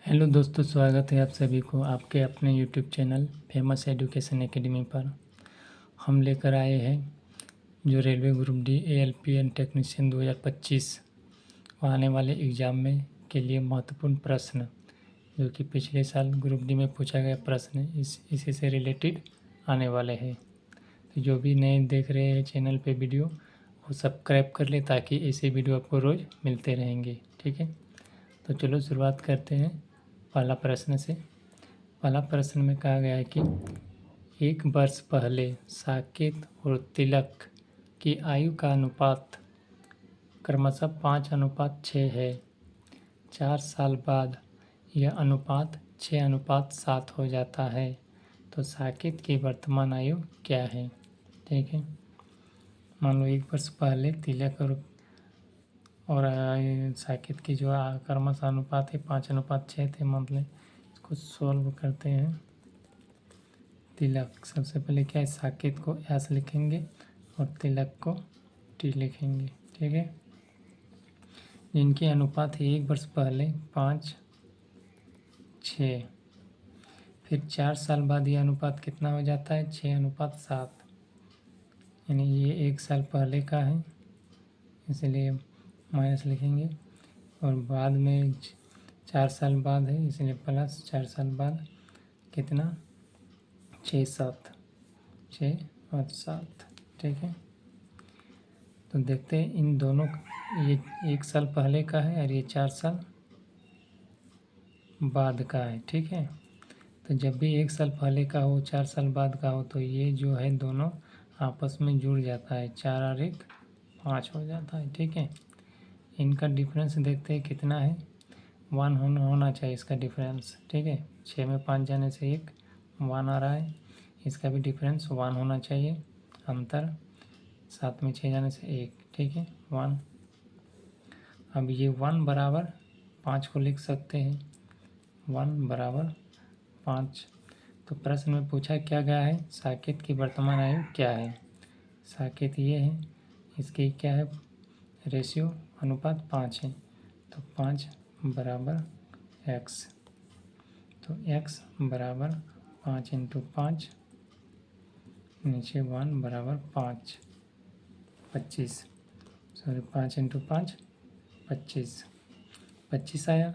Hello दोस्तों, स्वागत है आप सभी को आपके अपने YouTube channel famous education academy पर। हम लेकर आए हैं जो railway group D ALPN technician 2025 को आने वाले एग्ज़ाम में के लिए महत्वपूर्ण प्रश्न, जो कि पिछले साल ग्रुप डी में पूछा गया प्रश्न इसी से रिलेटेड आने वाले हैं। तो जो भी नए देख रहे हैं चैनल पे वीडियो, वो सब्सक्राइब कर ले ताकि ऐसे वीडियो आपको रोज़ मिलते रहेंगे। ठीक है, तो चलो शुरुआत करते हैं पहला प्रश्न से। पहला प्रश्न में कहा गया है कि 1 वर्ष पहले साकेत और तिलक की आयु का अनुपात क्रमशः 5:6 है। 4 साल बाद यह अनुपात 6:7 हो जाता है। तो साकेत की वर्तमान आयु क्या है? ठीक है, मान लो 1 वर्ष पहले तिलक और साकेत की जो क्रमशः अनुपात है 5:6 थे। मतलब इसको सॉल्व करते हैं। तिलक सबसे पहले क्या है, साकेत को एस लिखेंगे और तिलक को टी लिखेंगे। ठीक है, जिनके अनुपात है 1 वर्ष पहले 5:6, फिर 4 साल बाद ये अनुपात कितना हो जाता है 6:7, यानी ये 1 साल पहले का है, इसलिए माइनस लिखेंगे। और बाद में 4 साल बाद है, इसलिए प्लस 4 साल बाद कितना 6:7, 6 और 7। ठीक है, तो देखते हैं इन दोनों, ये 1 साल पहले का है और ये 4 साल बाद का है। ठीक है, तो जब भी 1 साल पहले का हो 4 साल बाद का हो तो ये जो है दोनों आपस में जुड़ जाता है, 4 और 1 5 हो जाता है। ठीक है, इनका डिफरेंस देखते हैं कितना है, 1 होना चाहिए इसका डिफरेंस। ठीक है, 6 में 5 जाने से 1 1 आ रहा है, इसका भी डिफरेंस 1 होना चाहिए। अंतर 7 में 6 जाने से 1। ठीक है, 1। अब ये 1 बराबर 5 को लिख सकते हैं, 1 बराबर 5। तो प्रश्न में पूछा क्या गया है, साकेत की वर्तमान आयु क्या है। साकेत ये है, इसकी क्या है रेशियो, अनुपात 5 है, तो 5 बराबर x। तो x बराबर 5 इंटू 5, नीचे 1 बराबर 5, 25, सॉरी 5 इंटू 5 25, 25 आया।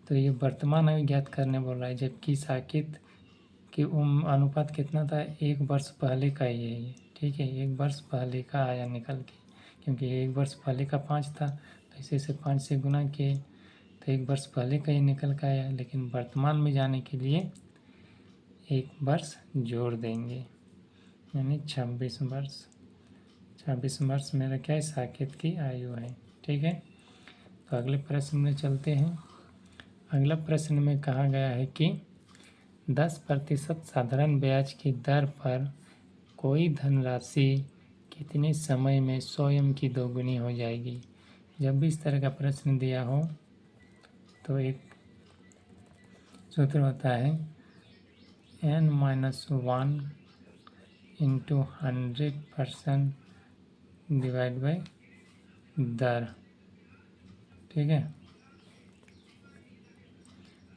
तो ये वर्तमान आयु ज्ञात करने बोल रहा है, जबकि साकेत कि अनुपात कितना था 1 वर्ष पहले का ही है ये। ठीक है, 1 वर्ष पहले का आया निकल के, क्योंकि 1 वर्ष पहले का 5 था, तो इसे से 5 से गुना किए तो 1 वर्ष पहले का ही निकल के आया। लेकिन वर्तमान में जाने के लिए 1 वर्ष जोड़ देंगे, यानी 26 वर्ष। 26 वर्ष मेरा क्या है, साकेत की आयु है। ठीक है, तो अगले प्रश्न में चलते हैं। अगला प्रश्न में कहा गया है कि 10% साधारण ब्याज की दर पर कोई धनराशि कितने समय में स्वयं की दोगुनी हो जाएगी। जब भी इस तरह का प्रश्न दिया हो तो एक सूत्र होता है n-1 इंटू 100% डिवाइड बाई दर। ठीक है,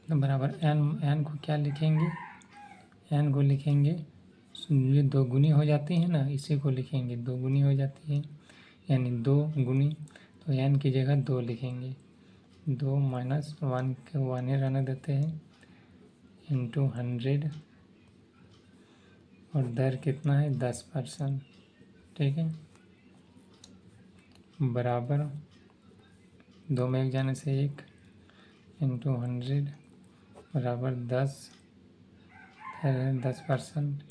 तो बराबर n को क्या लिखेंगे, n को लिखेंगे, ये दोगुनी हो जाती है ना, इसी को लिखेंगे, दोगुनी हो जाती है यानी 2 गुनी, तो n की जगह 2 लिखेंगे, 2 माइनस 1 के 1 ही रहने देते हैं, इंटू 100, और दर कितना है 10%। ठीक है, बराबर 2 में 1 जाने से 1 इंटू 100 बराबर 10%।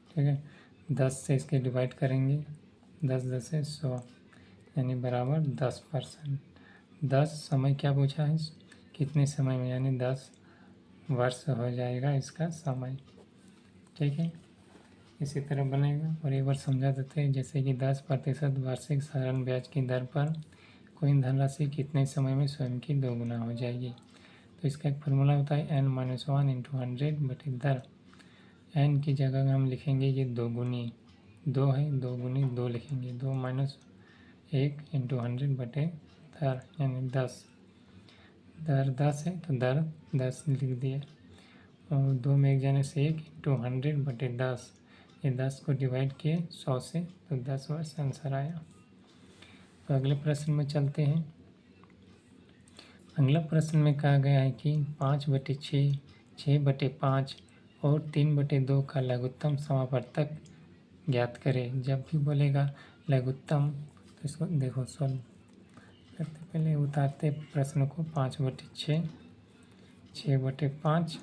ठीक है, 10 से इसके डिवाइड करेंगे, 10 से 100, यानी बराबर 10%। 10 समय क्या पूछा है, कितने समय में, यानी 10 वर्ष हो जाएगा इसका समय। ठीक है, इसी तरह बनेगा। और एक बार समझा देते हैं, जैसे कि 10% वार्षिक साधारण ब्याज की दर पर कोई धनराशि कितने समय में स्वयं की दोगुना हो जाएगी। तो इसका एक फार्मूला होता है n-1 इंटू 100 बटे दर। n की जगह हम लिखेंगे ये दोगुनी, 2 है, 2 गुनी 2 लिखेंगे, 2 माइनस 1 इंटू 100 बटे दर, यानी 10। दर 10 है तो दर 10 लिख दिया, और 2 में 1 जाने से 1 इंटू 100/10, ये 10 को डिवाइड किए 100 से तो 10 वर्ष आंसर आया। तो अगले प्रश्न में चलते हैं। अगला प्रश्न में कहा गया है कि 5/6, 6/5 और 3/2 का लघुत्तम समावर्तक ज्ञात करें। जब भी बोलेगा लघुत्तम तो इसको देखो सॉल्व करते, पहले उतारते प्रश्न को। 5/6, 6/5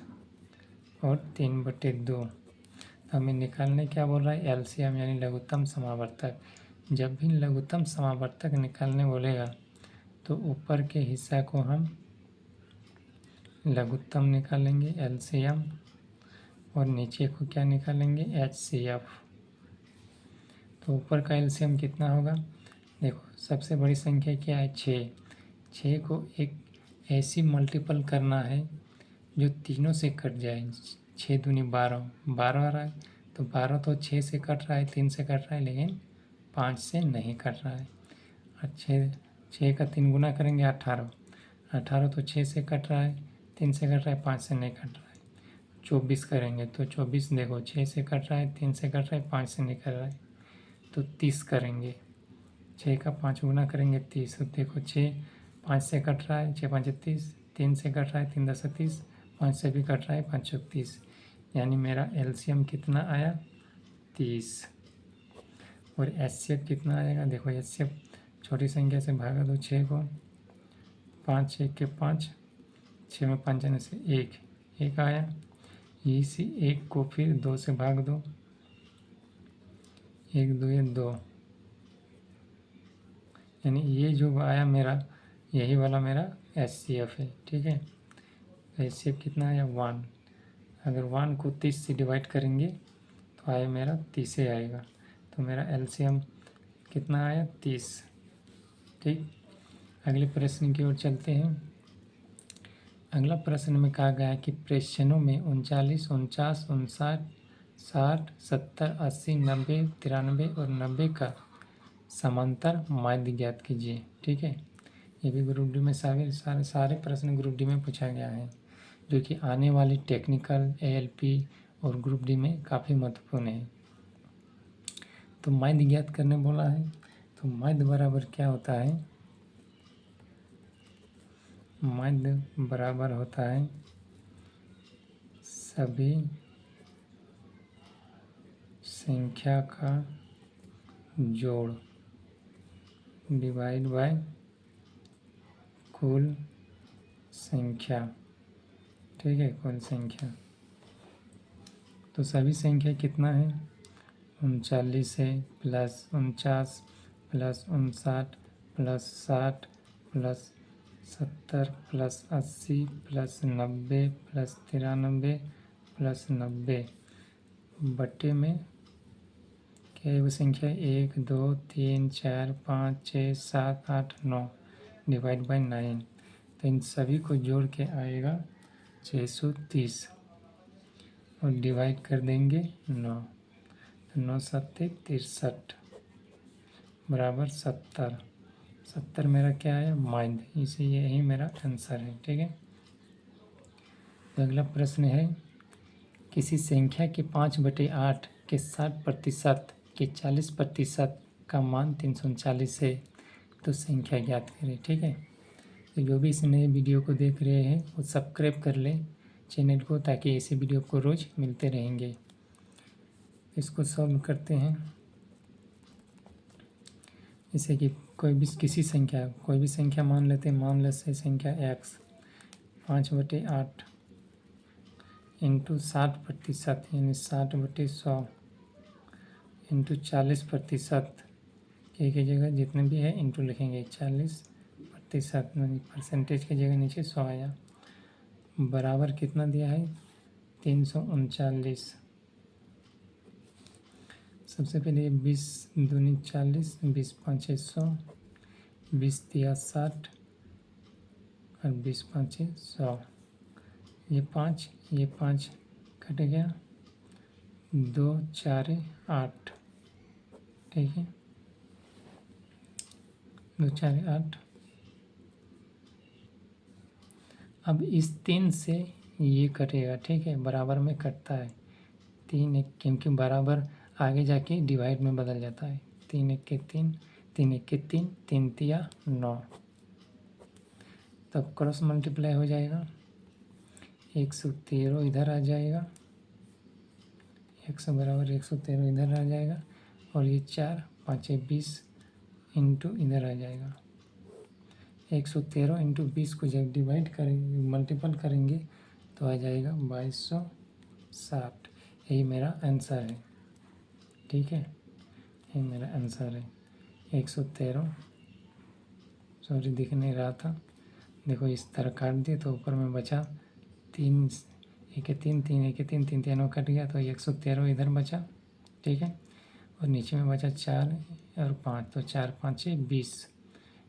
और 3/2, तो हमें निकालने क्या बोल रहा है, एलसीएम यानी लघुत्तम समावर्तक। जब भी लघुत्तम समावर्तक निकालने बोलेगा तो ऊपर के हिस्सा को हम लघुत्तम निकालेंगे एलसीएम, और नीचे को क्या निकालेंगे, एचसीएफ। तो ऊपर का एलसीएम कितना होगा, देखो सबसे बड़ी संख्या क्या है, 6। 6 को एक ऐसी मल्टीपल करना है जो तीनों से कट जाए। 6 दूनी 12, 12 आ रहा है तो 12 तो 6 से कट रहा है, 3 से कट रहा है, लेकिन 5 से नहीं कट रहा है। और 6 का 3 गुना करेंगे 18, 18 तो 6 से कट रहा है, 3 से कट रहा है, 5 से नहीं कट रहा है। 24 करेंगे तो 24 देखो 6 से कट रहा है, 3 से कट रहा है, 5 से नहीं कट रहा है, तो 30 करेंगे। 6 का 5 गुना करेंगे 30, तो देखो 6 5 से कट रहा है, 6 5 30, 3 से कट रहा है, 3 10 30, 5 से भी कट रहा है, 5 30, यानी मेरा एलसीएम कितना आया, 30। और एचसीएफ कितना आएगा, देखो एचसीएफ छोटी संख्या से भागा दो 6 को, 5 1 के 5, 6 में 5 जाने से 1 आया। इसी 1 को फिर 2 से भाग दो, 1 2 2, यानी ये जो आया मेरा, यही वाला मेरा एचसीएफ है। ठीक है, एचसीएफ कितना आया, 1। अगर 1 को 30 से डिवाइड करेंगे तो आया मेरा 30 आएगा, तो मेरा एलसीएम कितना आया, 30। ठीक, अगले प्रश्न की ओर चलते हैं। अगला प्रश्न में कहा गया है कि प्रेक्षणों में 39, 49, 59, 60, 70, 80, 90, 93 और 90 का समांतर माध्य ज्ञात कीजिए। ठीक है, ये भी ग्रुप डी में सारे प्रश्न ग्रुप डी में पूछा गया है, जो कि आने वाली टेक्निकल, एएलपी और ग्रुप डी में काफ़ी महत्वपूर्ण है। तो माध्य ज्ञात करने बोला है, तो माध्य बराबर क्या होता है, माध्य बराबर होता है सभी संख्या का जोड़ डिवाइड बाय कुल संख्या। ठीक है, कुल संख्या, तो सभी संख्या कितना है, 39 है, plus 49 plus 59 plus 60 plus 70 plus 80 plus 90 plus 93 plus 90 बट्टे में क्या है वो संख्या, 1 2 3 4 5 6 7 8 9 डिवाइड बाय 9। तो इन सभी को जोड़ के आएगा 630 और डिवाइड कर देंगे 9, तो 9 7 63 बराबर 70। 70 मेरा क्या है, माध्य, इसी यही मेरा आंसर है। ठीक है, तो अगला प्रश्न है, किसी संख्या के 5/8 के 60% के 40% का मान 339 है, तो संख्या ज्ञात करें। ठीक है, तो जो भी इस नए वीडियो को देख रहे हैं वो सब्सक्राइब कर लें चैनल को, ताकि ऐसे वीडियो को रोज़ मिलते रहेंगे। इसको सॉल्व करते हैं। जैसे कि कोई भी संख्या मान लेते हैं, मान लेते हैं संख्या x, 5/8 इंटू 60% यानी 60/100 इंटू 40% के जगह जितने भी है इंटू लिखेंगे, 40% यानी परसेंटेज की जगह नीचे 100 आया, बराबर कितना दिया है, 339। सबसे पहले 20 दूनी 40, 20 5 100, 20 3 60 और 20 5 100, ये 5 कट गया, 2 4 8। ठीक है, 2 4 8, अब इस 3 से ये कटेगा, ठीक है, बराबर में कटता है। 3 एक, क्योंकि बराबर आगे जाके डिवाइड में बदल जाता है। 3 एक के 3, 3 एक के 3, 3 तिया 9, तब क्रॉस मल्टीप्लाई हो जाएगा। 113 इधर आ जाएगा, 100 बराबर 113 इधर आ जाएगा, और ये 4 5 20 इंटू इधर आ जाएगा। 113 इंटू 20 को जब डिवाइड करेंगे, मल्टीपल करेंगे, तो आ जाएगा 2260। यही मेरा आंसर है, ठीक है, यही मेरा आंसर है। 113, सॉरी दिख नहीं रहा था, देखो इस तरह काट दिए तो ऊपर में बचा 3, 1 3, 3 1 3, 3 तीनों कट गया, तो 113 इधर बचा, ठीक है, और नीचे में बचा 4 और 5, तो 4 5 20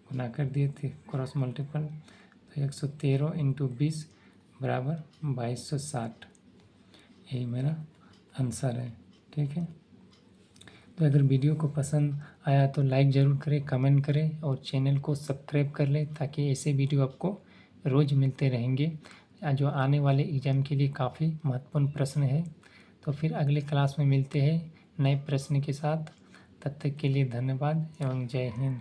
गुना कर दिए थे क्रॉस मल्टीपल, तो 113 इंटू 20 बराबर 2260। यही मेरा आंसर है, ठीक है। तो अगर वीडियो को पसंद आया तो लाइक ज़रूर करें, कमेंट करें और चैनल को सब्सक्राइब कर लें, ताकि ऐसे वीडियो आपको रोज़ मिलते रहेंगे। जो आने वाले एग्ज़ाम के लिए काफ़ी महत्वपूर्ण प्रश्न है। तो फिर अगले क्लास में मिलते हैं नए प्रश्न के साथ। तब तक के लिए धन्यवाद एवं जय हिंद।